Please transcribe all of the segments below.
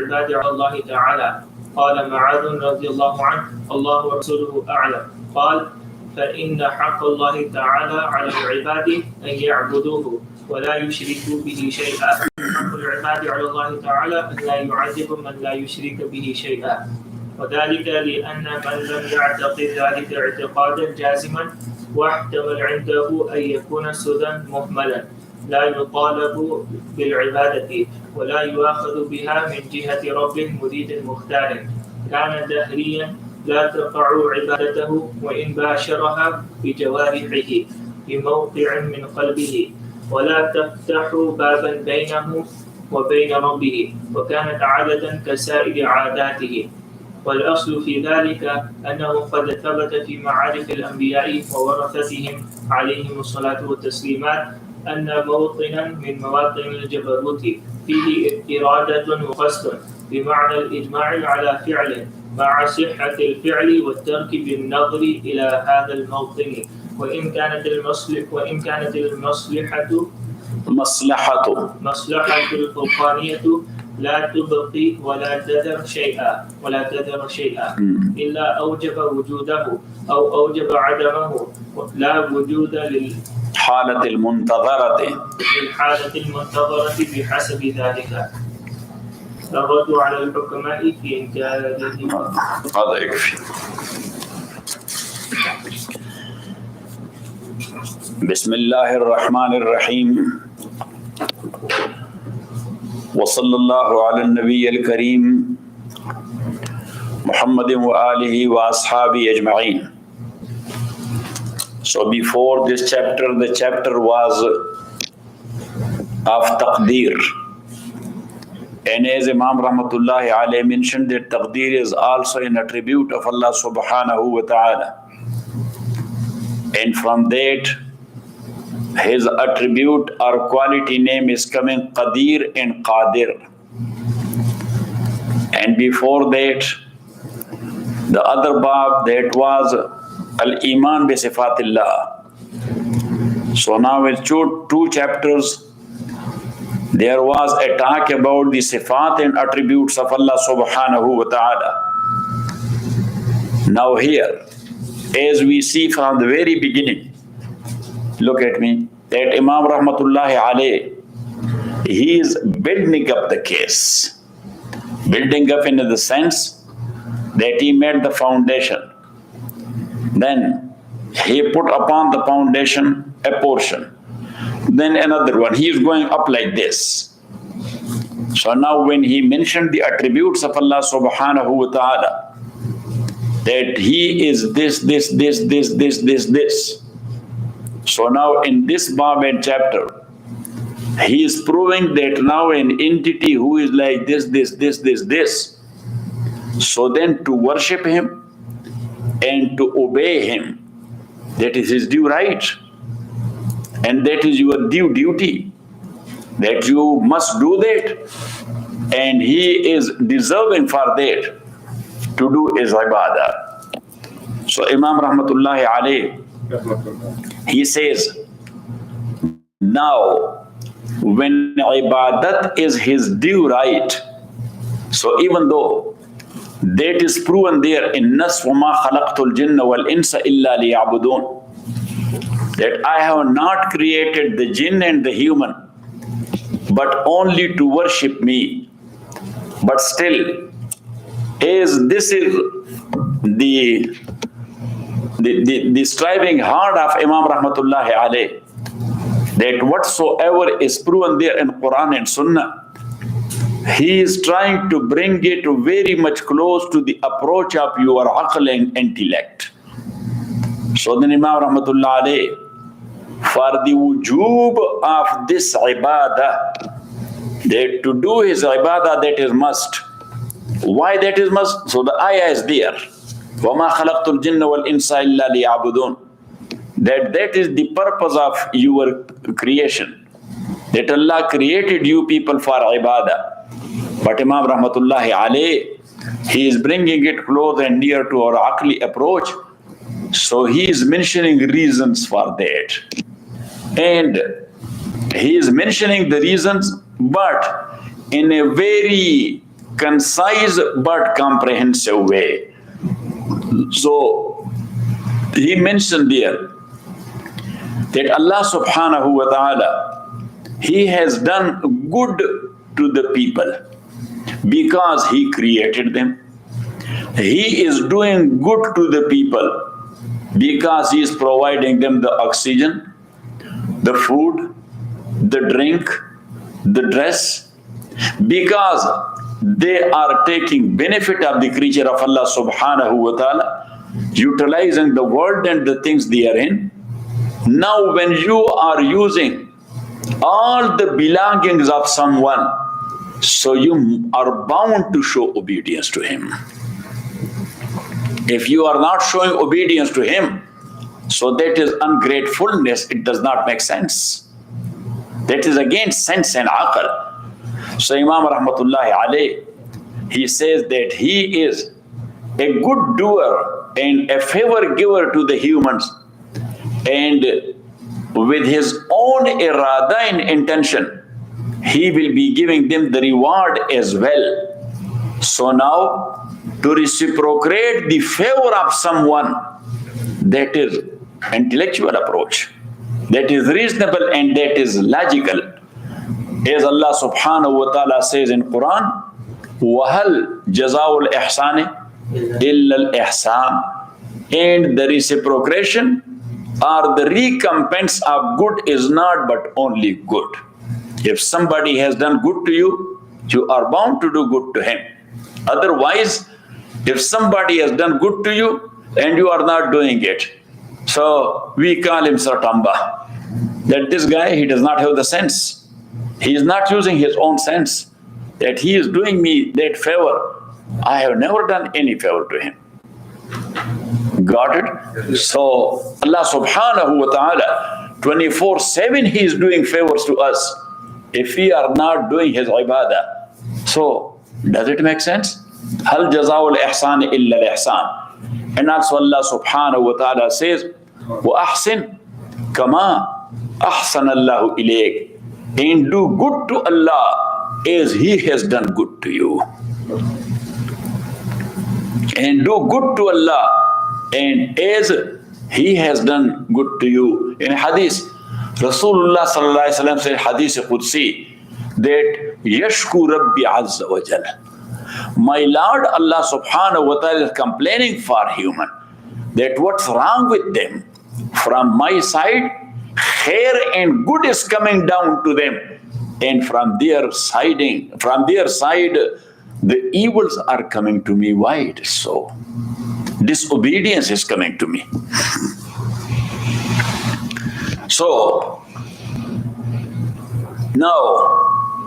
العباد على الله تعالى. قال معاذ رضي الله عنه: الله ورسوله أعلم. قال: فإن حق الله تعالى على العباد أن يعبدوه ولا يشركوا به شيئا. حق العباد على الله تعالى أن لا يعذب من لا يشرك به شيئا، وذلك لأن من لم يعتقد ذلك اعتقادا جازما واحتمل عنده أن يكون سدى مهملا لا يطالب بالعبادة ولا يؤاخذ بها من جهة رب مريد مختار، كان دهريا لا تقع عبادته وإن باشرها بجوارحه بموقع من قلبه، ولا تفتح بابا بينه وبين ربه، وكانت عادة كسائر عاداته. والأصل في ذلك أنه قد ثبت في معارف الأنبياء وورثتهم عليهم الصلاة والتسليمات أن موطنا من مواطن الجبروت فيه إرادة وقصد بمعنى الإجماع على فعل مع صحة الفعل والترك بالنظر إلى هذا الموطن، وإن كانت المصلحة الفوقانية لا تبقي ولا تذر شيئا إلا أوجب وجوده أو أوجب عدمه، لا وجود للحالة المنتظرة بحسب ذلك. الرد على الحكماء في إنكار هذا يكفي. بسم الله الرحمن الرحيم، وصلى الله على النبي الكريم محمد وآله وأصحابه أجمعين. So before this chapter, the chapter was of taqdeer. And as Imam Rahmatullahi alayhi mentioned, that taqdeer is also an attribute of Allah subhanahu wa ta'ala. And from that, his attribute or quality name is coming Qadir and Qadir. And before that, the other bab, that was Al-Iman bi Sifatillah. So now in two chapters, there was a talk about the Sifat and attributes of Allah subhanahu wa ta'ala. Now here, as we see from the very beginning, look at me, that Imam Rahmatullahi alayh, he is building up the case. Building up in the sense that he made the foundation. Then he put upon the foundation a portion. Then another one. He is going up like this. So now when he mentioned the attributes of Allah subhanahu wa ta'ala, that he is this. So now in this bab and chapter, he is proving that now an entity who is like this. So then to worship him and to obey him, that is his due right. And that is your due duty, that you must do that. And he is deserving for that to do his ibadah. So Imam Rahmatullahi alayh, he says, now when ibadat is his due right, so even though that is proven there in Nas وَمَا خَلَقْتُ الْجِنَّ وَالْإِنسَ إِلَّا لِيَعْبُدُونَ, that I have not created the jinn and the human but only to worship me. But still, as this is the striving hard of Imam Rahmatullahi alayh, that whatsoever is proven there in Quran and Sunnah, he is trying to bring it very much close to the approach of your aql and intellect. So then Imam Rahmatullahi alayh, for the wujub of this ibadah, that to do his ibadah, that is must. Why that is must? So the ayah is there. وَمَا خَلَقْتُ الْجِنَّ وَالْإِنسَ إِلَّا لِيَعْبُدُونَ. That is the purpose of your creation. That Allah created you people for ibadah. But Imam Rahmatullahi alayh, he is bringing it close and near to our aqli approach. So he is mentioning reasons for that. And he is mentioning the reasons, but in a very concise but comprehensive way. So he mentioned there that Allah subhanahu wa ta'ala, He has done good to the people because He created them. He is doing good to the people because He is providing them the oxygen, the food, the drink, the dress, because they are taking benefit of the creature of Allah subhanahu wa ta'ala, utilizing the world and the things they are in. Now when you are using all the belongings of someone, so you are bound to show obedience to him. If you are not showing obedience to him, so that is ungratefulness. It does not make sense. That is against sense and aql. So Imam Rahmatullahi alayh, he says that he is a good doer and a favor giver to the humans, and with his own irada and intention, he will be giving them the reward as well. So now, to reciprocate the favor of someone, that is intellectual approach, that is reasonable and that is logical. As Allah subhanahu wa ta'ala says in Quran, وَهَلْ جَزَاءُ الْإِحْسَانِ إِلَّا الْإِحْسَانِ, and the reciprocation or the recompense of good is not but only good. If somebody has done good to you, you are bound to do good to him. Otherwise, if somebody has done good to you and you are not doing it, so we call him Sartamba. That this guy, he does not have the sense. He is not using his own sense. That he is doing me that favor. I have never done any favor to him. Got it? So Allah subhanahu wa ta'ala 24/7 He is doing favors to us. If we are not doing His ibadah, so does it make sense? Hal jazaa'ul ihsan illa al-ihsan. And also Allah subhanahu wa ta'ala says, wa ahsin kama ahsan Allahu ilayk, and do good to Allah as He has done good to you. And do good to Allah and as He has done good to you. In hadith, Rasulullah sallallahu alaihi wasallam said, hadith Qudsi, that yashku Rabbi azza wa jal. My Lord Allah subhanahu wa ta'ala is complaining for human, that what's wrong with them? From my side, khair and good is coming down to them, and from their side, the evils are coming to me. Why it is so? Disobedience is coming to me. So now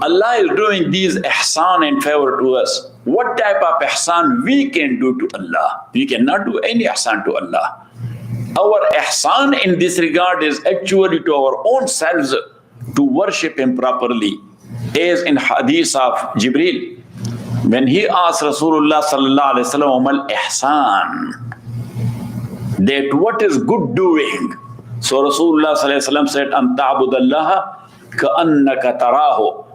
Allah is doing these ihsan and favor to us. What type of ihsan we can do to Allah? We cannot do any ihsan to Allah. Our ihsan in this regard is actually to our own selves, to worship Him properly. As in hadith of Jibreel, when he asked Rasulullah sallallahu alaihi wasallam al ihsan, that what is good doing? So Rasulullah sallallahu alaihi wasallam said, an ta'budallaha ka'annaka tarahu,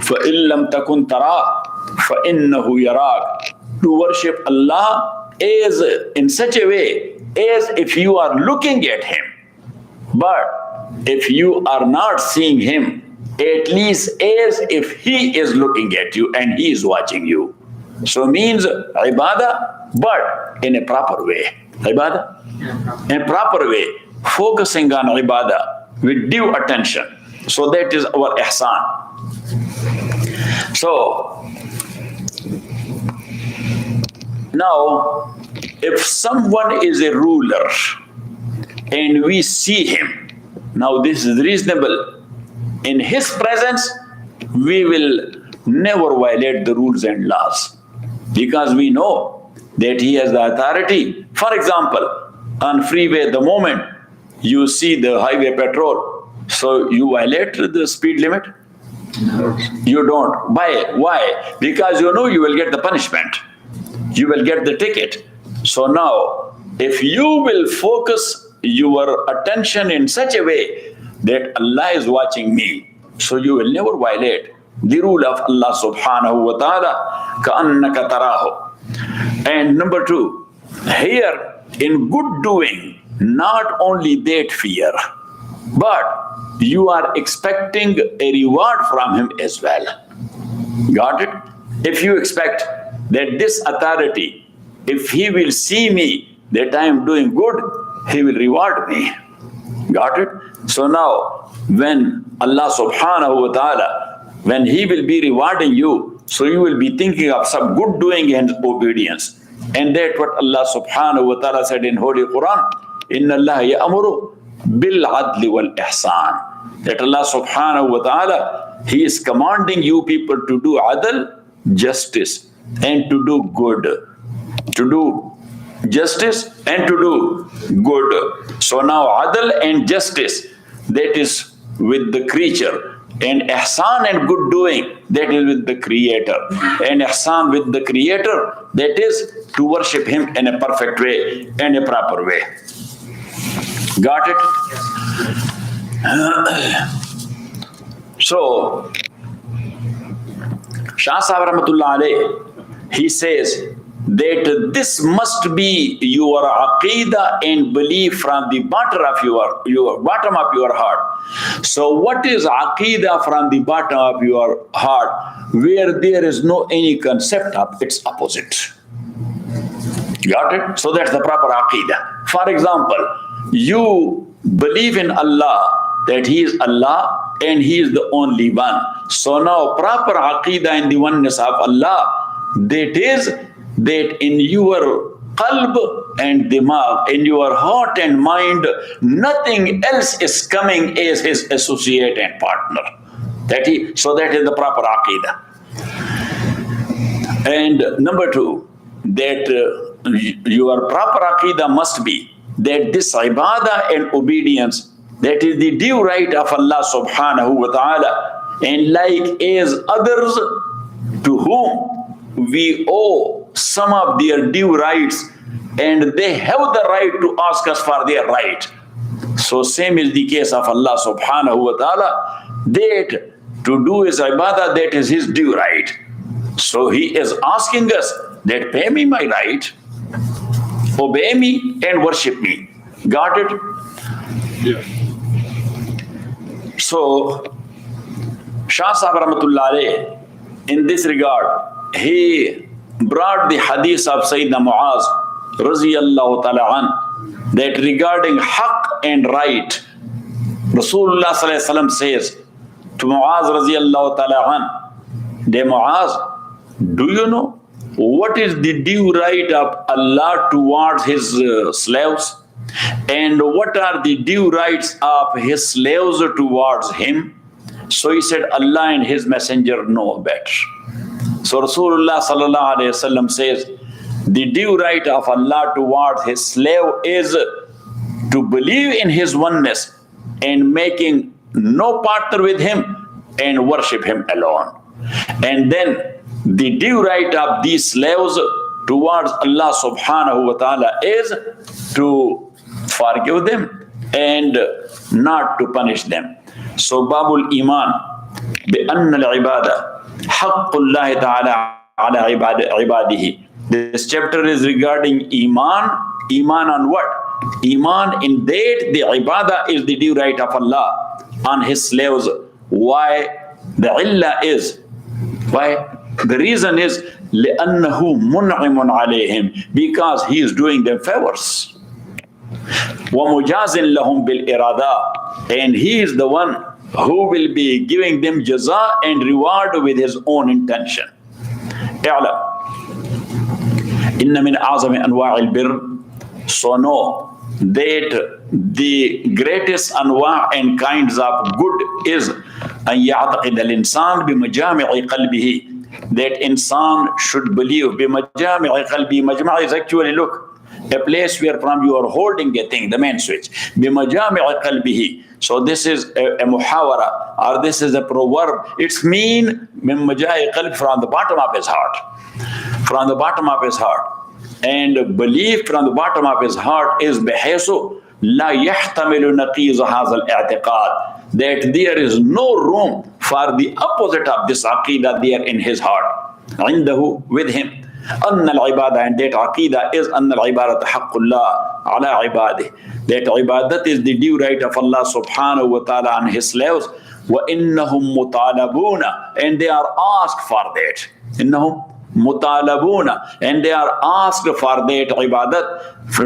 fa in lam takun tara, fa innahu yarak. To worship Allah is in such a way as if you are looking at Him, but if you are not seeing Him, at least as if He is looking at you and He is watching you. So means ibadah, but in a proper way. Ibadah in a proper way, focusing on ibadah with due attention. So that is our ihsan. So now, if someone is a ruler and we see him, now this is reasonable. In his presence, we will never violate the rules and laws, because we know that he has the authority. For example, on freeway, the moment you see the highway patrol, so you violate the speed limit? No. You don't. Why? Because you know you will get the punishment. You will get the ticket. So now, if you will focus your attention in such a way that Allah is watching me, so you will never violate. the rule of Allah subhanahu wa ta'ala, كَأَنَّكَ تَرَاهُ. And number two, here in good doing, not only that fear, but you are expecting a reward from him as well. Got it? If you expect that this authority, if he will see me that I am doing good, he will reward me. Got it? So now, when Allah subhanahu wa ta'ala, when he will be rewarding you, so you will be thinking of some good doing and obedience. And that's what Allah subhanahu wa ta'ala said in Holy Quran, Inna Allah ya'muru bil adli wal ihsan. That Allah subhanahu wa ta'ala, he is commanding you people to do adl, justice, and to do good. To do justice and to do good. So now adl and justice, that is with the creature. And ihsan and good doing, that is with the creator. And ihsan with the creator, that is to worship him in a perfect way and a proper way. Got it? So, Shah Sahib Rahmatullah Alayh, he says that this must be your aqidah and belief from the bottom of your heart. So what is aqidah from the bottom of your heart, where there is no any concept of its opposite? Got it? So that's the proper aqidah. For example, you believe in Allah, that he is Allah and he is the only one. So now proper aqidah in the oneness of Allah, that is that in your qalb and dimag, in your heart and mind, nothing else is coming as his associate and partner. So that is the proper aqidah. And number two, that your proper aqidah must be that this ibadah and obedience, that is the due right of Allah subhanahu wa ta'ala, and like as others to whom we owe some of their due rights, and they have the right to ask us for their right. So same is the case of Allah subhanahu wa ta'ala, that to do his ibadah, that is his due right. So he is asking us that pay me my right, obey me and worship me. Got it? Yeah. So Shah Sahib Rahmatullah Alayh, in this regard, he brought the hadith of Sayyidina Muaz Raziyallahu Ta'ala an, that regarding haqq and right, Rasulullah Sallallahu Alaihi Wasallam says to Muaz Raziyallahu Ta'ala an, De Muaz, do you know what is the due right of Allah towards his slaves? And what are the due rights of his slaves towards him? So he said, Allah and his messenger know better. So Rasulullah sallallahu alaihi wasallam says, the due right of Allah towards his slave is to believe in his oneness and making no partner with him and worship him alone. And then the due right of these slaves towards Allah subhanahu wa ta'ala is to forgive them and not to punish them. So Babul Iman bi anna al-ibada Haqqullahi ta'ala ala ibadihi. This chapter is regarding Iman. Iman on what? Iman in that the ibadah is the due right of Allah on his slaves. Why? The illah is, why? The reason is لِأَنَّهُ مُنْعِمٌ عَلَيْهِمْ, because he is doing them favors. وَمُجَازٍ لَهُمْ بِالْإِرَادَةِ, and he is the one who will be giving them jaza and reward with his own intention. اعلم إن من أعظم أنواع البر, so know that the greatest anwa and kinds of good is أن يعتقد الإنسان بمجامع قلبه, that insan should believe بمجامع قلبه. Majma' is actually, look, a place where from you are holding a thing, the main switch. بمجامع قلبه. So this is a muhawara, or this is a proverb. It's mean من مجامع قلب, from the bottom of his heart. From the bottom of his heart. And belief from the bottom of his heart is بحيث لا يحتمل نقيض هذا الاعتقاد, that there is no room for the opposite of this aqidah there in his heart. عنده, with him. أن العبادة, and that aqidah is أن العبادة حق الله على عباده. That ibadat is the due right of Allah subhanahu wa ta'ala on his slaves. وَإِنَّهُمْ مُطَالَبُونَ, and they are asked for that. إِنَّهُمْ مُطَالَبُونَ, and they are asked for that ibadat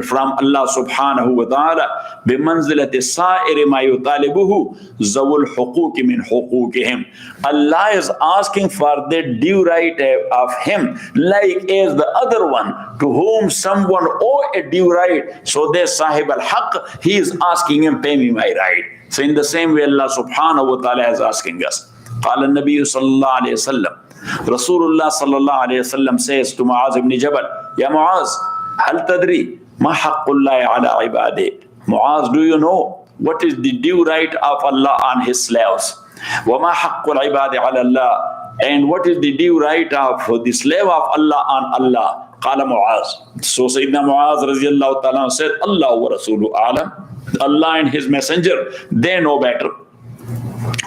from Allah subhanahu wa ta'ala. بِمَنْزِلَةِ السَّائِرِ مَا يُطَالِبُهُ ذَوُو الْحُقُوقِ مِنْ حُقُوقِهِمْ. Allah is asking for the due right of him, like as the other one to whom someone owe a due right. So there's Sahib al-Haq, he is asking him, pay me my right. So in the same way Allah subhanahu wa ta'ala is asking us. قال النبي صلى الله عليه وسلم, Rasulullah sallallahu alayhi wasallam says to Muaz ibn Jabal, Ya Muaz, hal tadri ma haqqullahi ala ibadi. Muaz, do you know what is the due right of Allah on his slaves? Wa ma haqqul ibadi ala Allah, and what is the due right of the slave of Allah on Allah? Qala Muaz. So Sayyidina Muaz radiyallahu ta'ala said, Allah wa rasuluhu a'lam. Allah and his messenger, they know better.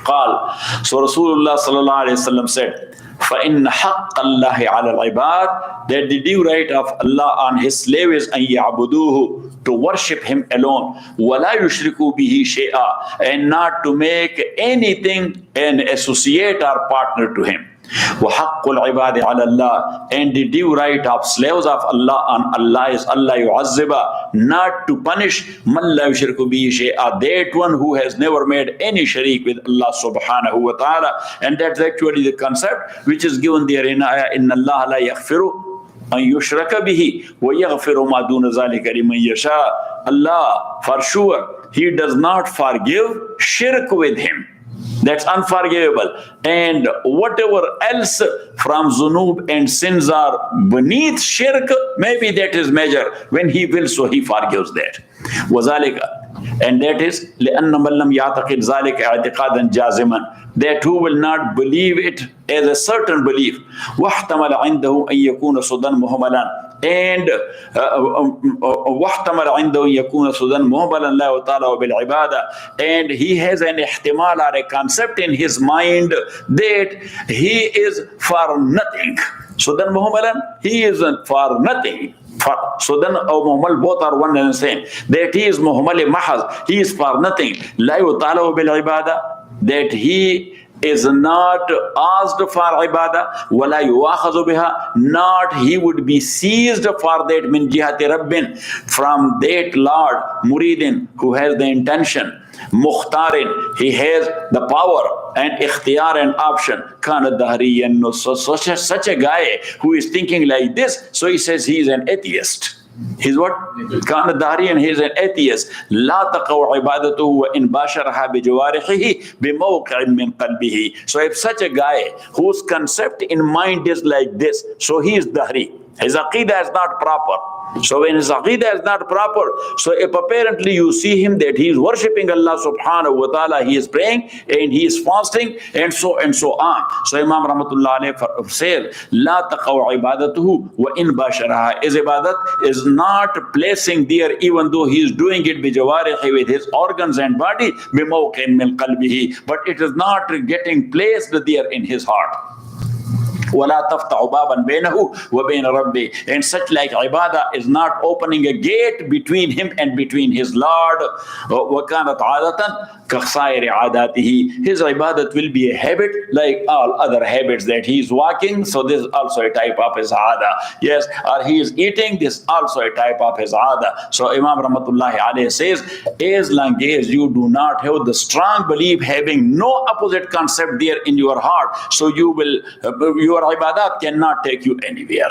Qal. So Rasulullah sallallahu alayhi wasallam said, فَإِنَّ حَقَّ اللَّهِ عَلَى الْعِبَادِ, that the due right of Allah on his slave is أَن يَعْبُدُوهُ, to worship him alone, وَلَا يُشْرِكُوا بِهِ شَيْئًا, and not to make anything an associate or partner to him. وَحَقُّ الْعِبَادِ عَلَى اللَّهِ, and the due right of slaves of Allah on Allah is Allah yu'azziba, not to punish مَنْ لَا يُشْرِكُ بِهِ شَيْئًا, that one who has never made any sharik with Allah subhanahu wa ta'ala. And that's actually the concept which is given there in ayah, إِنَّ اللَّهَ لَا يَغْفِرُ أَن يُشْرَكَ بِهِ وَيَغْفِرُ مَا دُونَ ذَلِكَ لِمَن يَشَاءُ. Allah, for sure, he does not forgive shirk with him. That's unforgivable. And whatever else from zunub and sins are beneath shirk, maybe that is measure. When he will, so he forgives that. وَذَلِكَ, and that is لِأَنَّ مَنْ لَمْ يَعْتَقِدْ ذَلِكَ اعْتِقَادًا جَازِمًا, that who will not believe it as a certain belief. وَاحْتَمَلَ عِنْدَهُ أَن يَكُونَ صُدًا مُهْمَلًا, and وَاحْتَمَلَ عِنْدَهُ يَكُونَ صُدًا مُهْمَلًا لَا يُطَالَبُ بِالْعِبَادَةِ, and he has an ihtimal or a concept in his mind that he is for nothing. Sudan Muhammadan, he is for nothing. Sudan or Muhammad, both are one and the same. That he is Muhammad Mahaz, he is for nothing. La yutalabu bil ibadah, that he is not asked for ibadah, wala yuakhazu biha, not he would be seized for that min jihati rabbin, from that Lord, muridin, who has the intention, mukhtarin, he has the power, and ikhtiyar and option. Kana dahriyan, such a guy who is thinking like this, so he says he is an atheist. He's what? Kana dahriyan, he is an atheist. La taqaw ibadatuhu wa in basharaha bi jawarihi bi mawqi'in min qalbihi. So if such a guy whose concept in mind is like this, so he is dahri. His aqidah is not proper. So when his aqidah is not proper, so if apparently you see him that he is worshipping Allah subhanahu wa ta'ala, he is praying and he is fasting and so on. So Imam Rahmatullah alayhi says, La taqaw ibadatuhu wa in basharaha. His ibadat is not placing there, even though he is doing it bi jawarihi, with his organs and body, bi mawqin min qalbihi, but it is not getting placed there in his heart. وَلَا تَفْتَعُ بَابًا بَيْنَهُ وَبَيْنَ رَبِّهِ, and such like ibadah is not opening a gate between him and between his Lord. وَكَانَتْ عَادَةً كَخْسَائِرِ عَادَاتِهِ, his ibadat will be a habit like all other habits, that he is walking, so this is also a type of his aada. Yes, or he is eating, this is also a type of his aada. So Imam Rahmatullahi alayhi says, as long as you do not have the strong belief, having no opposite concept there in your heart, so you will, your ibadat cannot take you anywhere.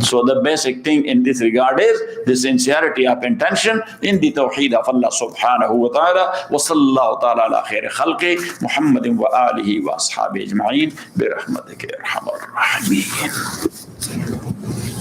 So the basic thing in this regard is the sincerity of intention in the tawheed of Allah subhanahu wa ta'ala. Wa sallallahu ta'ala ala khairi khalqi Muhammadin wa alihi wa ashabi ajma'in bi rahmatika ya arhamar rahimin.